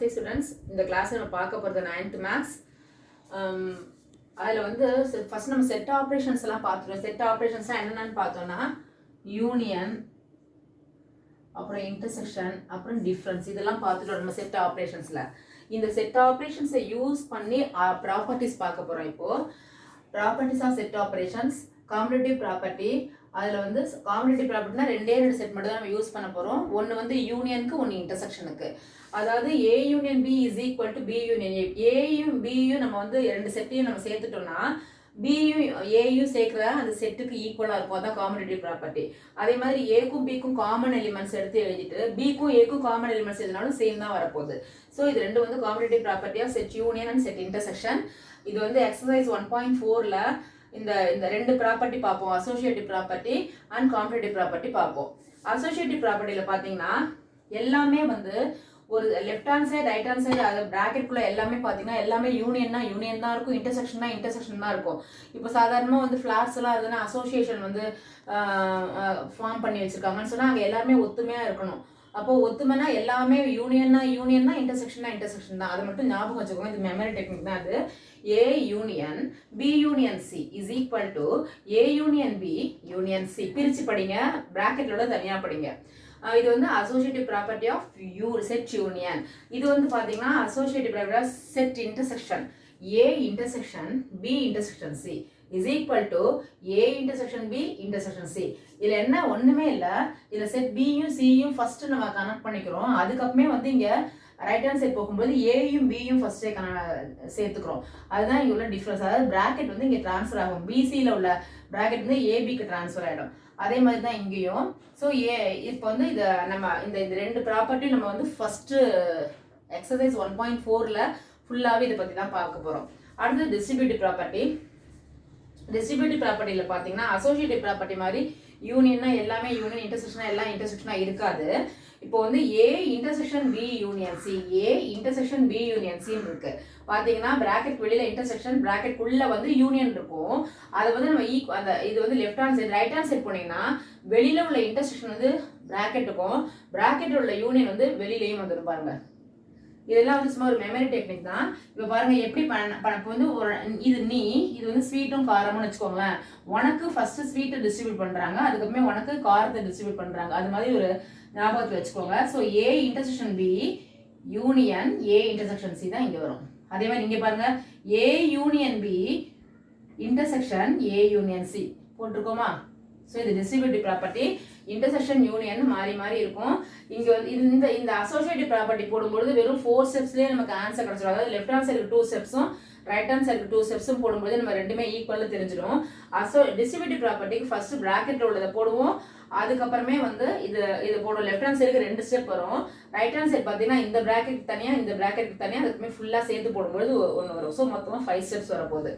Okay students, இந்த class நம்ம பார்க்க போறது 9th maths. அதில் வந்து ஃபர்ஸ்ட் நம்ம செட் ஆப்ரேஷன்ஸ் எல்லாம் பார்த்துருவோம். செட் ஆப்ரேஷன்ஸ்லாம் என்னென்னு பார்த்தோம்னா யூனியன், அப்புறம் இன்டர்செக்ஷன், அப்புறம் டிஃப்ரென்ஸ், இதெல்லாம் பார்த்துட்டோம் நம்ம செட் ஆப்ரேஷன்ஸில். இந்த செட் ஆப்ரேஷன்ஸை யூஸ் பண்ணி ப்ராப்பர்ட்டிஸ் பார்க்க போகிறோம். இப்போது properties of set operations, competitive property. அதில் வந்து காம்படிட்டிவ் ப்ராப்பர்ட்டினா ரெண்டே செட் மட்டும் தான் நம்ம யூஸ் பண்ண போகிறோம். ஒன்று வந்து யூனியனுக்கு, ஒன்று இன்டர்செக்ஷனுக்கு. அதாவது A union B is equal to B union A. ஏயும் பியும் நம்ம வந்து ரெண்டு செட்டையும் நம்ம சேர்த்துட்டோம்னா பியும் ஏயும் சேர்க்குற அந்த செட்டுக்கு ஈக்குவலாக இருக்கும். அதான் காம்படிட்டிவ் ப்ராப்பர்ட்டி. அதே மாதிரி ஏக்கும் பிக்கும் காமன் எலிமெண்ட்ஸ் எடுத்து எழுதிட்டு பிக்கும் ஏக்கும் காமன் எலிமெண்ட்ஸ் எதுனாலும் சேம் தான் வரப்போகுது. ஸோ இது ரெண்டு வந்து competitive property of set union and set intersection. இது வந்து எக்ஸசைஸ் 1.4ல் இந்த இந்த ரெண்டு ப்ராப்பர்ட்டி பார்ப்போம். Associative property and competitive property பார்ப்போம். அசோசியேட்டிவ் ப்ராப்பர்ட்டியில் பார்த்தீங்கன்னா எல்லாமே வந்து ஒரு left hand side, right hand side, அது ப்ராக்கெட்குள்ளே எல்லாமே பார்த்தீங்கன்னா எல்லாமே யூனியன்னா யூனியன் தான் இருக்கும், இன்டர்செக்ஷன்னா இன்டர்செக்ஷன் தான் இருக்கும். இப்போ சாதாரணமாக வந்து ஃப்ளாட்ஸ் எல்லாம் இருக்குதுன்னா அசோசியேஷன் வந்து ஃபார்ம் பண்ணி வச்சிருக்காங்கன்னு சொன்னால் அங்கே எல்லாருமே ஒத்துமையாக இருக்கணும். அப்போது ஒத்துமைனா எல்லாமே யூனியன்னா யூனியன் தான், இன்டர்செக்ஷன்னா இன்டர்செக்ஷன் தான். அது மட்டும் ஞாபகம் வச்சுக்கோங்க. இது மெமரி டெக்னிக் தான். அது A union B union C is equal to A union B union C. பிரித்து படிங்க, ப்ராக்கெட்டோட தனியாக படிங்க. இது வந்து associative property of set union. இது வந்து பார்த்தீங்கன்னா associative property of set intersection. A intersection B intersection C is equal to A intersection B intersection C. இதில் என்ன ஒன்றுமே இல்லை. இதில் செட் பியும் சியும் ஃபர்ஸ்ட் நம்ம கனெக்ட் பண்ணிக்கிறோம். அதுக்கப்புறமே வந்து இங்கே ரைட் ஹேண்ட் சைட் போகும்போது ஏயும் பியும் ஃபர்ஸ்டே சேர்த்துக்கிறோம். அதுதான் இங்கே உள்ள டிஃப்ரென்ஸ். அதாவது ப்ராக்கெட் வந்து இங்கே ட்ரான்ஸ்ஃபர் ஆகும். பிசியில் உள்ள ப்ராக்கெட் வந்து ஏபிக்கு ட்ரான்ஸ்ஃபர் ஆகிடும். அதே மாதிரி தான் இங்கேயும். ஸோ இப்போ வந்து இதை நம்ம இந்த ரெண்டு ப்ராப்பர்ட்டியும் நம்ம வந்து ஃபஸ்ட்டு எக்ஸசைஸ் 1.4ல் ஃபுல்லாகவே இதை பற்றி தான் பார்க்க போகிறோம். அடுத்து டிஸ்ட்ரிபியூட்டிவ் ப்ராப்பர்ட்டி. டிஸ்ட்ரிபியூட்டிவ் ப்ராப்பர்ட்டியில் பார்த்தீங்கன்னா அசோசியேட்டிவ் ப்ராப்பர்ட்டி மாதிரி யூனியன்னா எல்லாமே யூனியன், இன்டர்செக்ஷனா எல்லாம் இன்டர்செக்ஷனாக இருக்காது. இப்போ வந்து A intersection B union C, A intersection B union சின்னு இருக்கு. பார்த்தீங்கன்னா பிராக்கெட் வெளியில இன்டர்செக்ஷன், பிராக்கெட்குள்ள வந்து யூனியன் இருக்கும். அது வந்து நம்ம அந்த இது வந்து left hand side, right hand side போனீங்கன்னா வெளியில உள்ள இன்டர்செக்ஷன் வந்து பிராக்கெட்டுக்கும், பிராக்கெட் உள்ள யூனியன் வந்து வெளியிலையும் வந்துடும். பாருங்க, இதெல்லாம் வந்து சும்மா ஒரு மெமரி டெக்னிக் தான். இப்போ பாருங்க எப்படி இப்போ வந்து ஒரு இது வந்து ஸ்வீட்டும் காரமும் வச்சுக்கோங்களேன். உனக்கு ஃபர்ஸ்ட் ஸ்வீட்டை டிஸ்ட்ரிபியூட் பண்றாங்க, அதுக்கப்புறமே உனக்கு காரத்தை டிஸ்ட்ரிபியூட் பண்றாங்க. அது மாதிரி ஒரு ஞாபகத்தில் வச்சுக்கோங்க. So A intersection B union A intersection C தான் இங்கே வரும். அதே மாதிரி இங்கே பாருங்க, A union B intersection A union C போட்டிருக்கோமா. ஸோ இது டிஸ்ட்ரிபியூட்டிவ் ப்ராப்பர்ட்டி. இன்டர்செக்ஷன் யூனியன் மாறி மாறி இருக்கும். இங்கே வந்து இந்த அசோசியேட்டிவ் ப்ராப்பர்ட்டி போடும்போது வெறும் 4 ஸ்டெப்ஸ்லேயே நமக்கு ஆன்சர் கிடைச்சிடும். அதாவது லெஃப்ட் ஹேண்ட் சைடுக்கு 2 ஸ்டெப்ஸும் ரைட் ஹேண்ட் சைடுக்கு 2 ஸ்டெப்ஸும் போடும்போது நம்ம ரெண்டுமே ஈக்குவலாக தெரிஞ்சிடும். டிஸ்ட்ரிபியூட்டிவ் ப்ராப்பர்ட்டிக்கு ஃபர்ஸ்ட் ப்ராக்கெட்டில் உள்ளதை போடுவோம், அதுக்கப்புறமே வந்து இது போடுவோம். லெஃப்ட் ஹேண்ட் சைடுக்கு 2 ஸ்டெப் வரும். ரைட் ஹேண்ட் சைடு பார்த்தீங்கன்னா இந்த ப்ராக்கெட் தனியாக, இந்த ப்ராக்கெட் தனியாக, அதுக்குமே ஃபுல்லாக சேர்த்து போடும்போது ஒன்று வரும். ஸோ மொத்தமாக 5 ஸ்டெப்ஸ் வரப்போகுது.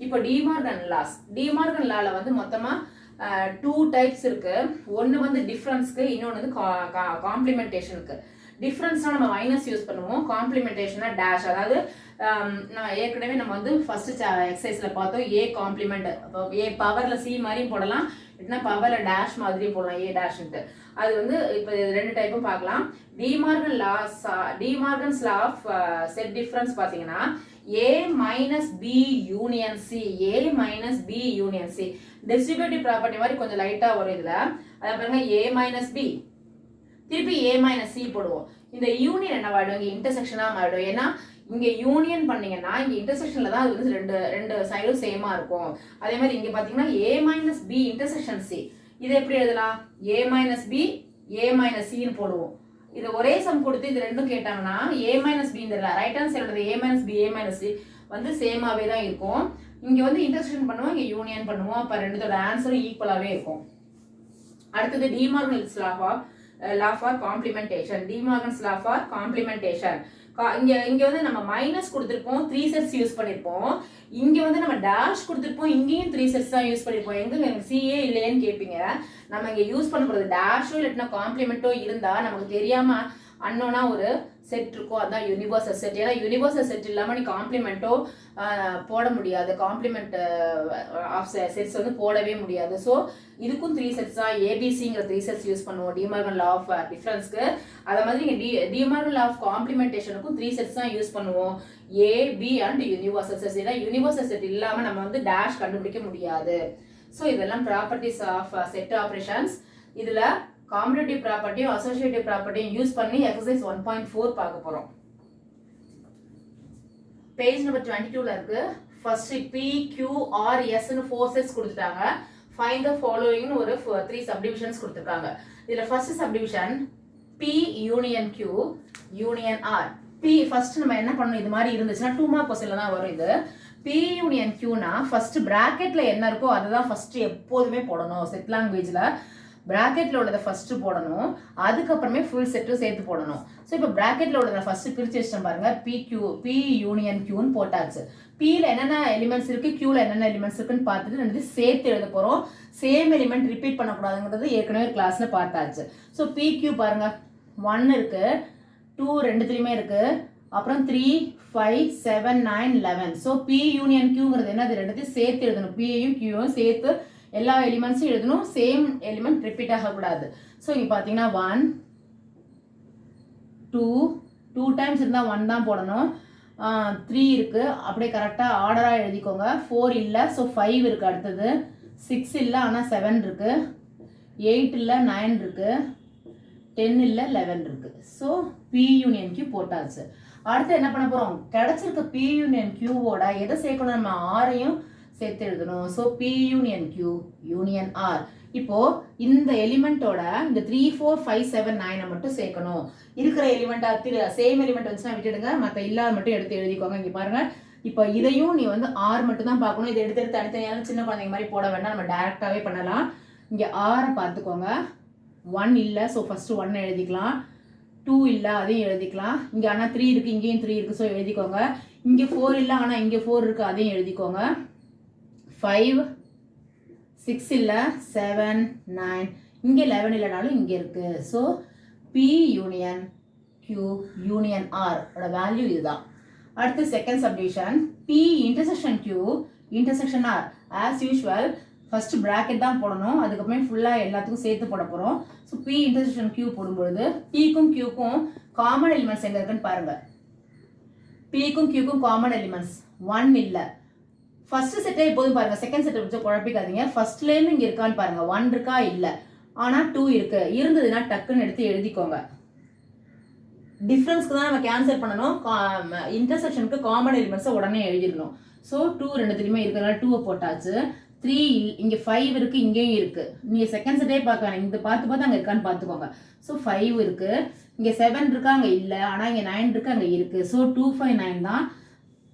இப்போ டிமார்கன் லாஸ். டிமார்கன் லால வந்து மொத்தமாக 2 டைப்ஸ் இருக்கு. ஒன்று வந்து டிஃப்ரென்ஸ்க்கு, இன்னொன்று வந்து காம்ப்ளிமெண்டேஷனுக்கு. டிஃப்ரென்ஸ்னா நம்ம மைனஸ் யூஸ் பண்ணுவோம், காம்ப்ளிமெண்டேஷனா டேஷ். அதாவது ஏற்கனவே நம்ம வந்து ஃபர்ஸ்ட் எக்ஸசைஸ்ல பார்த்தோம் ஏ காம்ப்ளிமெண்ட். ஏ பவர்ல சி மாதிரியும் போடலாம், இல்லைன்னா பவர்ல டேஷ் மாதிரியும் போடலாம், ஏ டேஷ்ன்ட்டு. அது வந்து இப்போ 2 டைப்பும் பார்க்கலாம். De Morgan's law of set difference பார்த்தீங்கன்னா ஏ மைனஸ் பி யூனியன் சி, ஏ minus B union C. Distributive property மாதிரி கொஞ்சம் லைட்டா வரும் இதுல. அதை பாருங்க, ஏ மைனஸ் பி, திருப்பி ஏ மைனஸ் சி போடுவோம். இந்த யூனியன் என்ன மாறிடும், இங்கே இன்டர்செக்ஷனா மாறிடும். ஏன்னா இங்க யூனியன் பண்ணீங்கன்னா இங்க இன்டர்செக்ஷன்ல தான் அது வந்து ரெண்டு சைடும் சேமா இருக்கும். அதே மாதிரி இங்க பாத்தீங்கன்னா ஏ மைனஸ் பி இன்டர்செக்ஷன் சி. இதை எப்படி எழுதலாம், ஏ மைனஸ் பி ஏ மைனஸ் சின்னு போடுவோம். இது ஒரே சம் கொடுத்து இது ரெண்டும் கேட்டாங்கன்னா ஏ மைனஸ் பி, இந்த right hand side A minus B A minus C வந்து சேமாவே தான் இருக்கும். இங்க வந்து இன்டர்செக்ஷன் பண்ணுவோம், இங்க யூனியன் பண்ணுவோம். அப்ப ரெண்டுத்தோட ஆன்சரும் ஈக்குவலாவே இருக்கும். அடுத்தது De Morgan's law for complementation. De Morgan's law for complementation. இங்க வந்து நம்ம மைனஸ் கொடுத்துருப்போம், 3 செட்ஸ் யூஸ் பண்ணிருப்போம். இங்க வந்து நம்ம டேஷ் கொடுத்துருப்போம், இங்கேயும் 3 செட்ஸ் தான் யூஸ் பண்ணிருப்போம். எங்க எனக்கு சிஏ இல்லையேன்னு கேட்பீங்க. நம்ம இங்க யூஸ் பண்ண போறது டேஷோ இல்லைன்னா காம்ப்ளிமெண்டோ இருந்தா நமக்கு தெரியாம அன்னோனா ஒரு செட் இருக்கோ அதான் யூனிவர்சல் செட். ஏன்னா யூனிவர்சல் செட் இல்லாமல் நீ காம்ப்ளிமெண்ட்டோ போட முடியாது, காம்ப்ளிமெண்ட் ஆஃப் செட்ஸ் வந்து போடவே முடியாது. ஸோ இதுக்கும் 3 செட்ஸ் தான், ஏபிசிங்கிற 3 செட்ஸ் யூஸ் பண்ணுவோம் டிமார்கன் லா ஆஃப் டிஃபரன்ஸ்க்கு. அதை மாதிரி நீங்கள் டிமார்கன் லா ஆஃப் காம்ப்ளிமெண்டேஷனுக்கும் 3 செட்ஸ் தான் யூஸ் பண்ணுவோம், ஏ பி அண்ட் யூனிவர்சல் செட்ஸ். ஏன்னா யூனிவர்சல் செட் இல்லாமல் நம்ம வந்து டேஷ் கண்டுபிடிக்க முடியாது. ஸோ இதெல்லாம் ப்ராப்பர்ட்டிஸ் ஆஃப் செட் ஆப்ரேஷன்ஸ். இதில் காம்படிட்டிவ் ப்ராப்பர்ட்டியும் அசோசியேட்டிவ் ப்ராப்பர்ட்டியும் யூஸ் பண்ணி எக்ஸசைஸ் 1.4 பார்க்க போகிறோம். பேஜ் நம்பர் 22ல இருக்கு. ஃபர்ஸ்ட் பி கியூ ஆர் எஸ்ன்னு 4 செட்ஸ் கொடுத்துட்டாங்க. ஃபைண்ட் த ஃபாலோயிங்னு ஒரு 3 சப்டிவிஷன்ஸ் கொடுத்துருக்காங்க. இதில் first subdivision P union Q union R. P first நம்ம என்ன பண்ணணும், இது மாதிரி இருந்துச்சுன்னா 2 மார்க் கொஸ்டின்ல தான் வரும். இது பி யூனியன் கியூனா ஃபர்ஸ்ட் பிராக்கெட்ல என்ன இருக்கோ அதுதான் ஃபர்ஸ்ட் எப்போதுமே போடணும். செட் லாங்குவேஜ்ல பிராக்கெட்ல உள்ளதை ஃபர்ஸ்ட் போடணும், அதுக்கப்புறமே ஃபுல் செட்டும் சேர்த்து போடணும். ஸோ இப்போ பிராக்கெட்ல உள்ளதை ஃபர்ஸ்ட் பிரிச்சு வச்சிட்டோம் பாருங்க. பி யூனியன் கியூன்னு போட்டாச்சு. பியில் என்னென்ன எலிமெண்ட்ஸ் இருக்கு, கியூல என்னென்ன எலிமெண்ட்ஸ் இருக்குன்னு பார்த்துட்டு ரெண்டு சேர்த்து எழுத போறோம். சேம் எலிமெண்ட் ரிப்பீட் பண்ணக்கூடாதுங்கிறது ஏற்கனவே கிளாஸ்ல பார்த்தாச்சு. ஸோ பி கியூ பாருங்க, 1 இருக்கு, 2 ரெண்டுத்துலையுமே இருக்கு, அப்புறம் 3 5 7 9 11. ஸோ பி யூனியன் கியூங்கிறது என்னது, ரெண்டுத்தையும் சேர்த்து எழுதணும். பியையும் கியூவும் சேர்த்து எல்லா எலிமெண்ட்ஸும் எழுதணும், சேம் எலிமெண்ட் ரிப்பீட் ஆகக்கூடாது. ஸோ இங்கே பார்த்தீங்கன்னா 1 2 டைம்ஸ் இருந்தால் 1 தான் போடணும். 3 இருக்கு, அப்படியே கரெக்டாக ஆர்டராக எழுதிக்கோங்க. 4 இல்லை, ஸோ 5 இருக்கு. அடுத்தது 6 இல்லை, ஆனால் 7 இருக்கு. 8 இல்லை, 9 இருக்கு. 10 இல்லை, 11 இருக்கு. ஸோ பி யூனியன் கியூ போட்டாச்சு. அடுத்து என்ன பண்ண போகிறோம், கிடைச்சிருக்க பி யூனியன் கியூவோட எதை சேர்க்கணும், நம்ம ஆரையும் சேர்த்து எழுதணும். So P union Q union R. இப்போ இந்த எலிமெண்டோட இந்த 3 4 5 7 9 மட்டும் சேர்க்கணும். இருக்கிற எலிமெண்டா சேம் எலிமெண்ட் வந்துச்சுன்னா விட்டுடுங்க, மற்ற இல்லாத மட்டும் எடுத்து எழுதிக்கோங்க. இங்கே பாருங்க, இப்போ இதையும் நீ வந்து ஆர் மட்டும் தான் பார்க்கணும். இதை எடுத்து தனித்தனியான சின்ன குழந்தைங்க மாதிரி போட வேண்டாம், நம்ம டைரக்டாவே பண்ணலாம். இங்கே ஆரை பார்த்துக்கோங்க. 1 இல்லை, ஸோ ஃபர்ஸ்ட் 1 எழுதிக்கலாம். 2 இல்லை, அதையும் எழுதிக்கலாம். இங்கே ஆனால் 3 இருக்கு, இங்கேயும் 3 இருக்கு, ஸோ எழுதிக்கோங்க. இங்கே 4 இல்லை, ஆனால் இங்கே 4 இருக்கு, அதையும் எழுதிக்கோங்க. 5 6 இல்லை, 7 9, இங்கே 11 இல்லைனாலும் இங்கே இருக்கு. So P union Q union R ஓட வேல்யூ இதுதான். அடுத்து second subdivision P intersection Q intersection R. As usual first bracket தான் போடணும், அதுக்கப்புறமே ஃபுல்லாக எல்லாத்துக்கும் சேர்த்து போட போகிறோம். ஸோ பி இன்டர்செக்ஷன் கியூ போடும்பொழுது பிக்கும் கியூக்கும் காமன் எலிமெண்ட்ஸ் எங்கே இருக்குன்னு பாருங்க. பிக்கும் கியூக்கும் காமன் எலிமெண்ட்ஸ் 1 இல்லை. ஃபர்ஸ்ட் செட்டை எப்போதும் பாருங்க, செகண்ட் செட்டை வச்சு குழப்பிக்காதீங்க. ஃபர்ஸ்ட்லேருந்து இங்கே இருக்கான்னு பாருங்க. 1 இருக்கா, இல்லை, ஆனால் 2 இருக்கு. இருந்ததுன்னா டக்குன்னு எடுத்து எழுதிக்கோங்க. டிஃப்ரென்ஸ்க்கு தான் நம்ம கேன்சல் பண்ணணும், இன்டர்செக்ஷனுக்கு காமன் எலிமெண்ட்ஸை உடனே எழுதிடணும். ஸோ 2 ரெண்டுத்துலையுமே இருக்கிறனால 2 போட்டாச்சு. 3 இங்கே 5 இருக்கு, இங்கேயும் இருக்கு. நீங்கள் செகண்ட் செட்டே பார்க்க இந்த பார்த்து அங்கே இருக்கான்னு பார்த்துக்கோங்க. ஸோ 5 இருக்கு, இங்கே 7 இருக்கா, அங்கே இல்லை, ஆனால் இங்கே 9 இருக்கு, அங்கே இருக்கு. ஸோ 2 5 9 தான்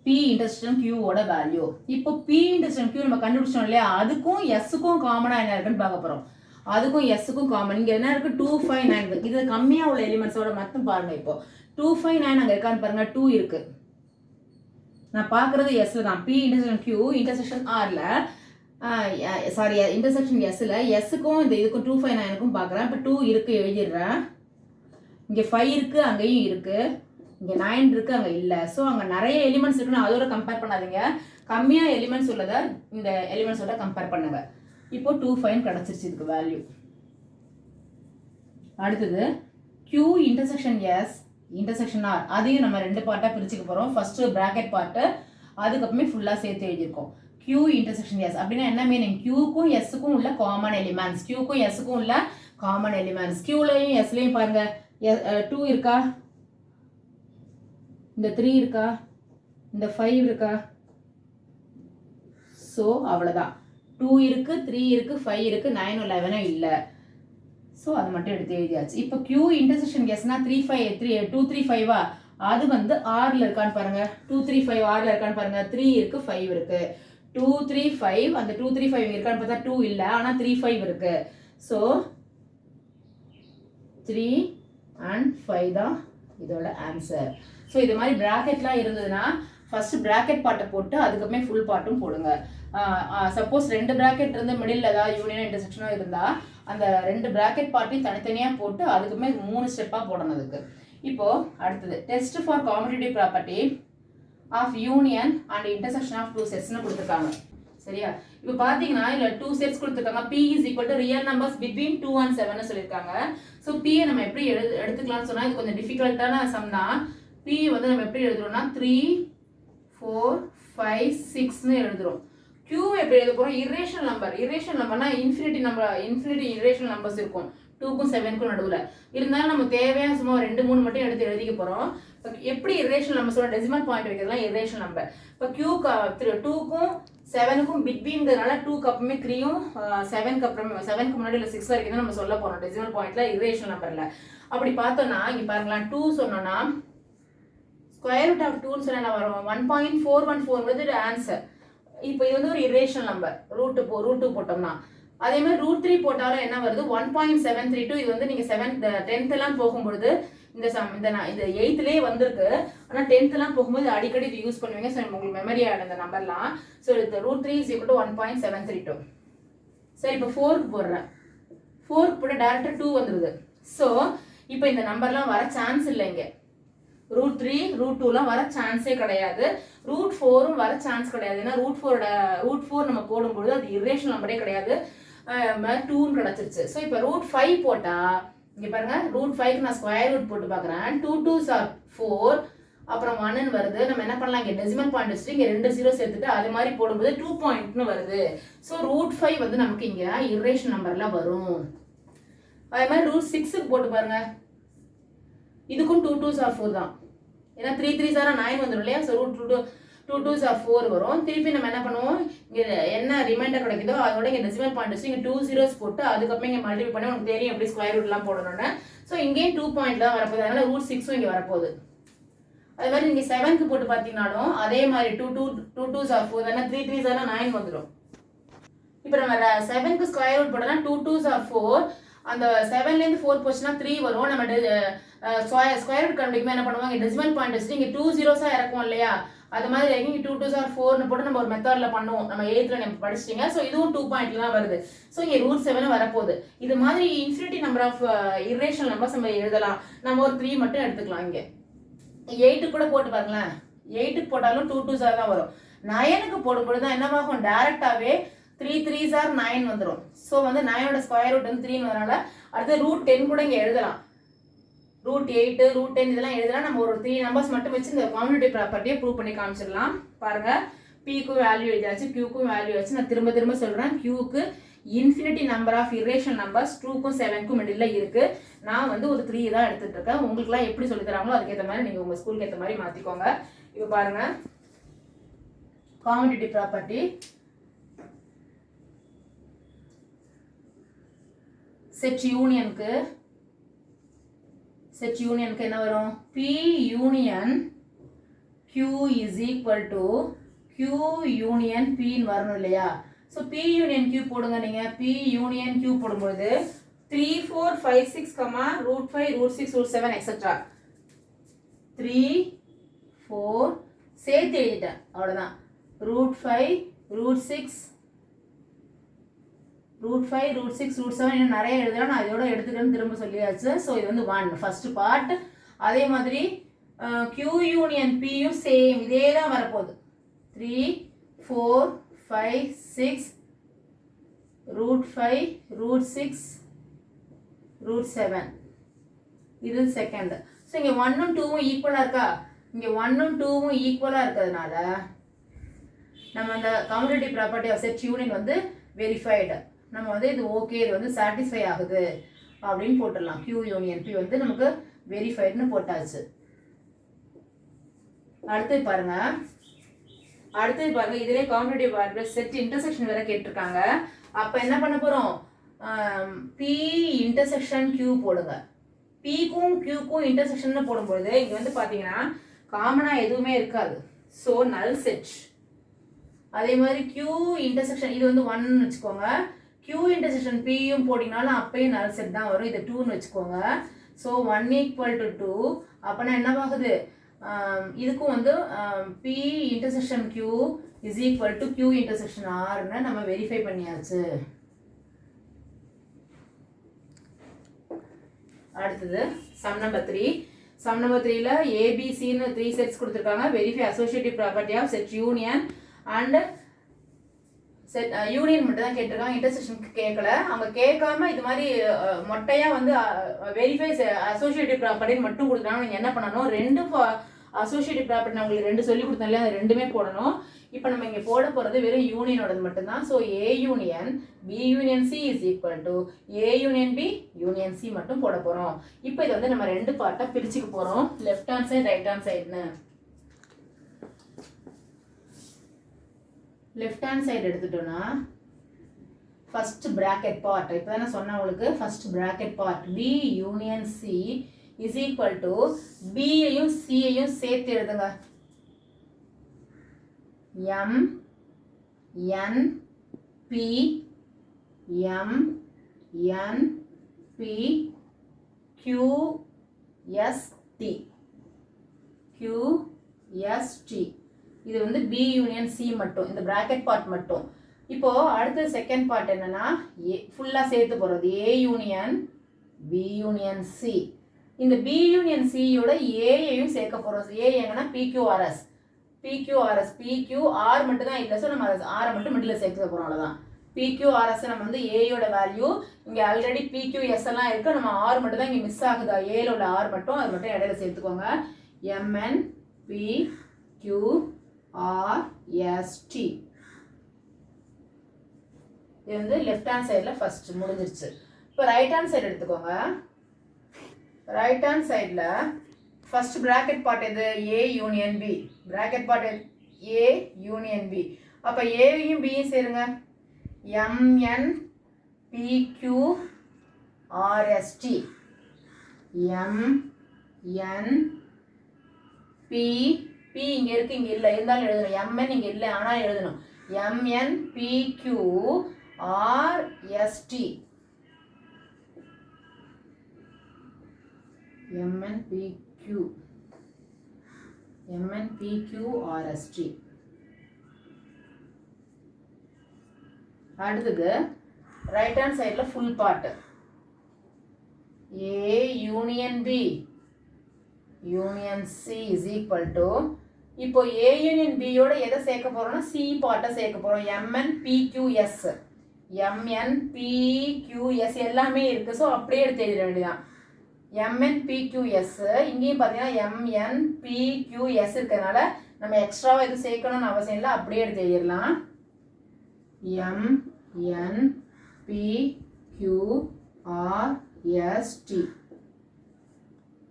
பி இன்டர்செக்ஷன் கியூவோட வேல்யூ. இப்போ பி இன்டர்செக்ஷன் கியூ நம்ம கண்டுபிடிச்சோம் இல்லையா, அதுக்கும் எஸ்ஸுக்கும் காமனா என்ன இருக்குன்னு பார்க்க போறோம். அதுக்கும் எஸ்ஸுக்கும் காமன் இங்க என்ன இருக்கு, 2 5 9 இருக்கு. இது கம்மியா உள்ள எலிமெண்ட்ஸோட மட்டும் பாருங்க. இப்போ 2 5 9 அங்க இருக்கான்னு பாருங்க. 2 இருக்கு, நான் பாக்குறது எஸ்ல தான். பி இன்டர்செக்ஷன் கியூ இன்டர்செக்ஷன் ஆர்ல, சாரி இன்டர்செக்ஷன் எஸ்ல, எஸ்ஸுக்கும் இந்த இதுக்கும் 2 5 9க்கும் பாக்குறேன். இப்போ 2 இருக்கு, எழுதிடுறேன். இங்க 5 இருக்கு, அங்கேயும் இருக்கு. இங்கே 9 இருக்கு, அங்கே இல்லை. ஸோ அங்கே நிறைய எலிமெண்ட்ஸ் இருக்குன்னு அதோட கம்பேர் பண்ணாதீங்க. கம்மியாக எலிமெண்ட்ஸ் உள்ளதை இந்த எலிமெண்ட்ஸோட கம்பேர் பண்ணுங்க. இப்போ 2 5 கிடச்சிருச்சு இதுக்கு வேல்யூ. அடுத்தது Q intersection S intersection R. அதையும் நம்ம 2 பார்ட்டாக பிரிச்சுக்க போகிறோம். ஃபர்ஸ்ட் பிராக்கெட் பார்ட்டு, அதுக்கப்புறமே ஃபுல்லாக சேர்த்து எழுதியிருக்கோம். Q இன்டர்செக்ஷன் எஸ் அப்படின்னா என்ன மீனிங், Qக்கும் எஸ்ஸுக்கும் உள்ள காமன் எலிமெண்ட்ஸ். Qக்கும் எஸ்ஸுக்கும் உள்ள காமன் எலிமெண்ட்ஸ். Qலையும் எஸ்லையும் பாருங்க, 2 இருக்கா, இந்த 3 இருக்கா, இந்த 5 இருக்கா. ஸோ அவ்வளோதான். 2 இருக்கு, 3 இருக்கு, 5 இருக்கு, 9 11 இல்லை. ஸோ அது மட்டும் எடுத்து எழுதியாச்சு. இப்போ Q இன்டர்செக்ஷன் எஸ்னா 3 5 2 3 5 அது வந்து ஆர்ல இருக்கான்னு பாருங்க. 2 3 5 ஆர்ல இருக்கான்னு பாருங்க. 3 இருக்கு, 5 இருக்கு. 2 3 5 அந்த 2 3 5 இருக்கான்னு பார்த்தா 2 இல்லை, ஆனால் 3 5 இருக்கு. ஸோ 3 and 5 தான் இதோட ஆன்சர். ஸோ இது மாதிரி பிராக்கெட்லாம் இருந்ததுன்னா ஃபர்ஸ்ட் பிராக்கெட் பார்ட்டை போட்டு அதுக்கப்புறமே ஃபுல் பார்ட்டும் போடுங்க. சப்போஸ் 2 பிராக்கெட் இருந்து மிடில் ஏதாவது யூனியன் இன்டர்செக்ஷனோ இருந்தால் அந்த 2 பிராக்கெட் பார்ட்டையும் தனித்தனியாக போட்டு அதுக்குமே 3 ஸ்டெப்பாக போடணும். அதுக்கு இப்போ அடுத்தது test for competitive property of union and intersection of two செட்ஸ்னு கொடுத்துருக்காங்க. சரியா? இப்போ பார்த்தீங்கன்னா இல்லை 2 செட்ஸ் கொடுத்துருக்காங்க. P is equal to real numbers between 2 and 7 சொல்லியிருக்காங்க. ஸோ P நம்ம எப்படி எடுத்துக்கலாம்னு சொன்னால் இது கொஞ்சம் டிஃபிகல்ட்டான சம் தான். P வந்து நம்ம எப்படி எழுதுறோம்னா 3, 4, 5, 6ன்னு எழுதுறோம். Q எப்படி எழுத போகிறோம்? Irrational number. இரேஷனல் நம்பர்னா இன்ஃபினிட்டி இரேஷனல் நம்பர்ஸ் இருக்கும் 2க்கும் 7க்கும் நடுவில். இருந்தாலும் நம்ம தேவையான சும்மா 2, 3 மட்டும் எடுத்து எழுதிக்க போகிறோம். எப்படி இரேஷனல் நம்பர்ஸோட டெசிமல் பாயிண்ட் வைக்கிறதுலாம் இரேஷனல் நம்பர். இப்போ Q 2க்கும் 7க்கும் பிட்வீன்ங்கிறதுனால 2க்கு அப்புறமே 3யும் 7க்கு அப்புறமே 7க்கு முன்னாடி இல்லை 6 வரைக்கும் தான் நம்ம சொல்ல போகிறோம் டெசிமல் பாயிண்ட்ல இரேஷனல் நம்பரில். அப்படி பார்த்தோம்னா இங்கே பாருங்களேன் 2 சொன்னோன்னா ஸ்கொயர் ரூட் ஆஃப் 2ன்னு சொன்னா வரும் 1.414 வந்து ஆன்சர். இப்போ இது வந்து ஒரு இரேஷனல் நம்பர். ரூட் 2 போட்டோம்னா அதே மாதிரி √3 போட்டாலும் என்ன வருது 1.732. இது வந்து நீங்கள் 10th எல்லாம் போகும்பொழுது இந்த 8thலேயே வந்திருக்கு. ஆனால் 10th எல்லாம் போகும்போது அடிக்கடி இது யூஸ் பண்ணுவீங்க. ஸோ உங்களுக்கு மெமரி ஆகிடும் இந்த நம்பர்லாம். ஸோ இது √3 இஸ் ஈக்குவல் டு 1.732. சரி இப்போ 4க்கு போடுறேன். 4க்கு போட டேரக்டாக 2 வந்துடுது. ஸோ இப்போ இந்த நம்பர்லாம் வர சான்ஸ் இல்லை. இங்கே √3 √2லாம் வர சான்ஸே கிடையாது. √4ம் வர சான்ஸ் கிடையாது. ஏன்னா √4 நம்ம போடும்போது அது இரேஷனல் நம்பரே கிடையாது. 2ன்னு கிடச்சிருச்சு. ஸோ இப்போ √5 போட்டால் இங்கே பாருங்க √5க்கு நான் ஸ்கொயர் ரூட் போட்டு பார்க்குறேன். 2 2s are 4 அப்புறம் 1ன்னு வருது. நம்ம என்ன பண்ணலாம் இங்கே டெசிமல் பாயிண்ட் வச்சுட்டு இங்கே 2 0 சேர்த்துட்டு அது மாதிரி போடும்போது 2 பாயிண்ட்னு வருது. ஸோ √5 வந்து நமக்கு இங்கே இரேஷனல் நம்பரில் வரும். அதே மாதிரி √6க்கு போட்டு பாருங்க. இதுக்கும் 2 2s are 4 தான். ஏன்னா 3 3s are 9 வந்துடும் இல்லையா? ஸோ √2 2s are 4 வரும். திருப்பி நம்ம என்ன பண்ணுவோம் இங்கே என்ன ரிமைண்டர் கிடைக்குதோ அதோட இங்கே டெசிமல் பாயிண்ட் வச்சு இங்கே 2 zeros போட்டு அதுக்கப்புறம் இங்கே மல்டிபிள் பண்ணி உங்களுக்கு தெரியும் எப்படி ஸ்கொயர் ரூட்லாம் போடணும்னு. ஸோ இங்கேயும் 2 பாயிண்ட் தான் வரப்போகுது. அதனால √6ம் இங்கே வரப்போகுது. அதே மாதிரி நீங்கள் 7க்கு போட்டு பார்த்தீங்கன்னாலும் அதே மாதிரி 2 2s are 4 தானே 3 3s are 9 வந்துடும். இப்போ நம்ம 7க்கு ஸ்கொயர் ரூட் போட்டோம்னா 2 2s are 4. அந்த 7லேருந்து 4 போச்சுன்னா 3 வரும். நம்ம ஸ்கொயர் ரூட் கண்டுபிடிக்கும்போது என்ன பண்ணுவாங்க டெசிமல் பாயிண்ட் வச்சுட்டு இங்கே 2 zeros இறக்கும் இல்லையா? அது மாதிரி இங்கே 2 2s are 4ன்னு போட்டு நம்ம ஒரு மெத்தட்ல பண்ணுவோம். நம்ம 8th நம்ம படிச்சிட்டீங்க. ஸோ இதுவும் 2 பாயிண்ட்ல தான் வருது. ஸோ இங்கே √7 வரப்போகுது. இது மாதிரி infinity number of irrational numbers நம்ம எழுதலாம். நம்ம ஒரு 3 மட்டும் எடுத்துக்கலாம். இங்கே 8க்கு கூட போட்டு பாருங்களேன். 8க்கு போட்டாலும் 2 2s தான் வரும். 9க்கு போடும்பொழுது தான் என்னவாகும் டேரக்டாகவே 3 3s are 9 வந்துடும். ஸோ வந்து 9ஓட ஸ்கொயர் ரூட் வந்து 3ன்னு வரனால அடுத்து √10 கூட இங்கே எழுதலாம். √8 √10 இதெல்லாம் எழுதலாம். நம்ம ஒரு 3 நம்பர்ஸ் மட்டும் வச்சு இந்த காம்படிட்டிவ் ப்ராப்பர்ட்டியை ப்ரூவ் பண்ணி காமிச்சிடலாம். பாருங்க Pக்கும் வேல்யூ எழுதியாச்சு, Qக்கும் வேல்யூ வச்சு நான் திரும்ப திரும்ப சொல்கிறேன். Qக்கு infinity number of irrational numbers 2க்கும் 7க்கும் மிடில் இருக்குது. நான் வந்து ஒரு 3 தான் எடுத்துகிட்டு இருக்கேன். உங்களுக்குலாம் எப்படி சொல்லி தராங்களோ அதுக்கேற்ற மாதிரி நீங்கள் உங்கள் ஸ்கூலுக்கு ஏற்ற மாதிரி மாற்றிக்கோங்க. இப்போ பாருங்கள் காம்படிட்டிவ் ப்ராப்பர்ட்டி செட் யூனியனுக்கு என்ன வரும்? P union Q is equal to Q union Pன்னு வரணும் இல்லையா? ஸோ P யூனியன் Q போடுங்க. நீங்கள் P யூனியன் Q போடும்போது 3 4 5 6 √5 √6 √7 எக்ஸெட்ரா 3 4 சேர்த்து எழுதிட்டேன். அவ்வளோதான். √5 √6 √7 இன்னும் நிறைய எழுதலாம். நான் இதோட எடுத்துக்கணும்னு திரும்ப சொல்லியாச்சு. ஸோ இது வந்து 1 ஃபர்ஸ்ட் பார்ட். அதே மாதிரி Q யூனியன் Pயும் சேம் இதே தான் வரப்போகுது. 3 4 5 6 √5 √6 √7 இது செகண்ட். ஸோ இங்கே 1ம் 2ம் ஈக்குவலாக இருக்கா? இங்கே 1ம் 2ம் ஈக்குவலாக இருக்கிறதுனால நம்ம அந்த competitive property of set union வந்து வெரிஃபைடு. நம்ம வந்து இது ஓகே இது வந்து சாட்டிஸ்ஃபை ஆகுது அப்படின்னு போட்டுடலாம். Q யூனியன் P வந்து நமக்கு வெரிஃபைடுன்னு போட்டாச்சு. அடுத்து பாருங்க இதிலே காம்படிட்டிவ் ப்ராப்பர்ட்டி செட் இன்டர்செக்ஷன் வேற கேட்டிருக்காங்க. அப்போ என்ன பண்ண போகிறோம்? P இன்டர்செக்ஷன் Q போடுங்க. Pக்கும் Qக்கும் இன்டர்செக்ஷன் போடும்போது இங்கே வந்து பார்த்தீங்கன்னா காமனாக எதுவுமே இருக்காது. ஸோ நல் செட். அதே மாதிரி Q இன்டர்செக்ஷன் இது வந்து 1ன்னு வச்சுக்கோங்க. Q இன்டர்செக்ஷன் Pயும் போட்டிங்கனாலும் அப்பயும் நல் செட் தான் வரும். இது 2ன்னு வச்சுக்கோங்க. So 1 equal to 2. அப்போனா என்னவாகுது? இதுக்கும் வந்து P intersection Q is equal to Q intersection Rன்னு நம்ம வெரிஃபை பண்ணியாச்சு. அடுத்தது சம் நம்பர் 3. சம் நம்பர் 3ல ஏபிசின்னு 3 செட்ஸ் கொடுத்துருக்காங்க. Verify associative property of set union and set union மட்டும் தான் கேட்டிருக்காங்க, இன்டர்செக்ஷனுக்கு கேட்கல. அவங்க கேட்காம இது மாதிரி மொட்டையா வந்து வெரிஃபை அசோசியேட்டிவ் ப்ராப்பர்ட்டின்னு மட்டும் கொடுக்குறாங்க. நீங்கள் என்ன பண்ணணும், ரெண்டு அசோசியேட்டிவ் ப்ராப்பர்ட்டி நான் உங்களுக்கு 2 சொல்லி கொடுத்தேன் இல்லையா, அது ரெண்டுமே போடணும். இப்போ நம்ம இங்கே போட போகிறது வெறும் யூனியனோடது மட்டும்தான். So A union B union C is equal to A union B union C மட்டும் போட போகிறோம். இப்போ இதை வந்து நம்ம 2 பார்ட்டாக பிரிச்சுக்க போகிறோம், left hand side right hand சைடுன்னு. லெஃப்ட் ஹேண்ட் சைடு எடுத்துட்டோம்னா ஃபர்ஸ்ட் பிராக்கெட் பார்ட், இப்போ தானே சொன்னேன் உங்களுக்கு, first bracket part B union C is equal to பியையும் சியையும் சேர்த்து எழுதுங்க. M N P M N P Q S T Q S T. இது வந்து பி யூனியன் சி மட்டும், இந்த பிராக்கெட் பார்ட் மட்டும். இப்போ அடுத்த செகண்ட் பார்ட் என்னன்னா ஃபுல்லாக சேர்த்து போகிறது A union B union C. இந்த பி யூனியன் சியோட ஏயையும் சேர்க்க போகிறோம். ஏ எங்கன்னா பிக்யூஆர்எஸ் பிக்யூஆர்எஸ் பிக்யூஆர் மட்டும் தான் இல்லை, ஸோ நம்ம ஆரை மட்டும் மிடில் சேர்க்க போகிறோம், அவ்வளோதான். பிக்யூஆர்எஸ் நம்ம வந்து ஏயோட வேல்யூ இங்கே ஆல்ரெடி பிக்யூஎஸ் எல்லாம் இருக்குது, நம்ம ஆர் மட்டும் தான் இங்கே மிஸ் ஆகுதா, ஏல உள்ள ஆர் மட்டும், அது மட்டும் இடையில சேர்த்துக்கோங்க. M N P Q RST. இது வந்து லெஃப்ட் ஹேண்ட் சைடில் ஃபர்ஸ்ட் முடிஞ்சிருச்சு. இப்போ ரைட் ஹேண்ட் சைடு எடுத்துக்கோங்க. ரைட் ஹேண்ட் சைடில் ஃபர்ஸ்ட் பிராக்கெட் பார்ட் எது, A union B. Bracket part A union B. அப்போ ஏவையும் பியும் சேருங்க. M N P Q R S T. M N P P இங்கே இருக்குது, இங்கே இல்லை, இருந்தாலும் எழுதணும். எம்என் இங்கே இல்லை, ஆனால் எழுதணும். M N P Q R S T. M N P Q R S T. அடுத்தது ரைட் ஹேண்ட் சைடில் full part A union B union C is equal to, இப்போ ஏ யூனியன் பியோட எதை சேர்க்க போறோம்னா சி பார்ட்டை சேர்க்க போறோம். எம்என் பிக்யூஎஸ் எம்என் பிக்யூஎஸ் எல்லாமே இருக்கு, ஸோ அப்படியே எடுத்து எழுத வேண்டியதான். எம்என் பிக்யூஎஸ் இங்கேயும் பார்த்தீங்கன்னா எம்என் பிக்யூஎஸ் இருக்கிறதுனால நம்ம எக்ஸ்ட்ராவாக எதுவும் சேர்க்கணும்னு அவசியம் இல்லை, அப்படியே எடுத்து எழுதிடலாம். M N P Q R S T.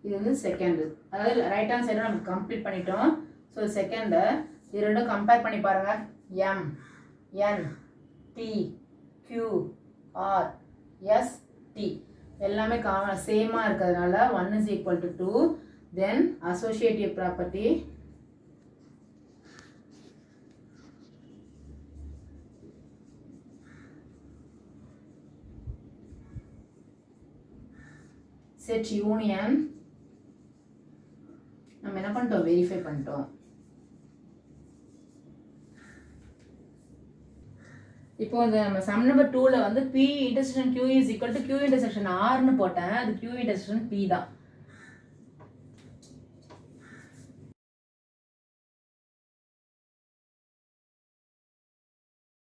இது வந்து செகண்டு, அதாவது ரைட் ஹேண்ட் சைடு நம்ம கம்ப்ளீட் பண்ணிட்டோம். ஸோ செகண்டு இது ரெண்டும் கம்பேர் பண்ணி பாருங்கள். M N P Q R S T எல்லாமே சேமாக இருக்கிறதுனால 1 is equal to 2. Then associative property set union நம்ம என்ன பண்ணிட்டோம், வெரிஃபை பண்ணிட்டோம். இப்போ இந்த நம்ம சம் நம்பர் 2ல வந்து P intersection Q is equal to Q intersection Rன்னு போட்டேன், அது Q இன்டர்செக்ஷன் P தான்.